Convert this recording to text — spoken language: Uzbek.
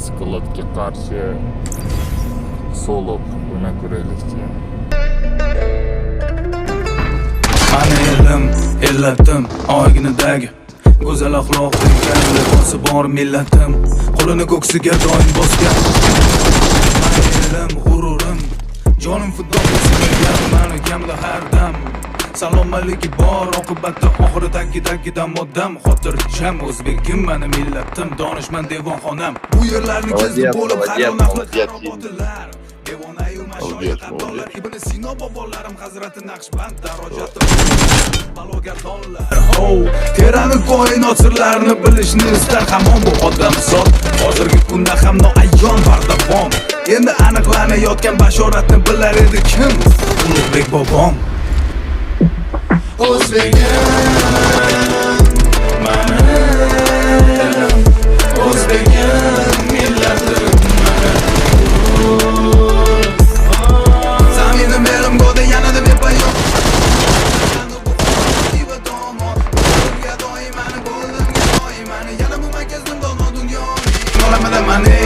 skeletga qarshi solib o'ynab ko'raylikchi. Ana elim, ellatim, oyginidagi go'zal axloqli libosi bor millatim, qo'lini ko'ksiga doim bosgan. Mana elim, g'ururim, jonim fidosi mani kamda har dam. Salomaligi bor, oqibatda oxiri tagidan moddam. Xotirjam o'zbekim mani millatim, donishmand devonxonam. Bu yerlarni kezdib bo'lib xaromatli xarobotilar. Devonayu mashoyatlar, Ibn Sino bobolarim Hazrati Naqshband darojatim. Balogardonlar. Ho, terani koinot sirlarini bilishni istar hamon bu odam zot. Hozirgi kunda ham noayon bardavom. Endi aniqlanayotgan bashoratni bilar edi kim? Ulug'bek bobom. O'zbegim, menim, O'zbegim, millatim menim. Zaminim elim go'da yanada bepayon. Yana bu makazim bo'lma dunyoning. Olamida mani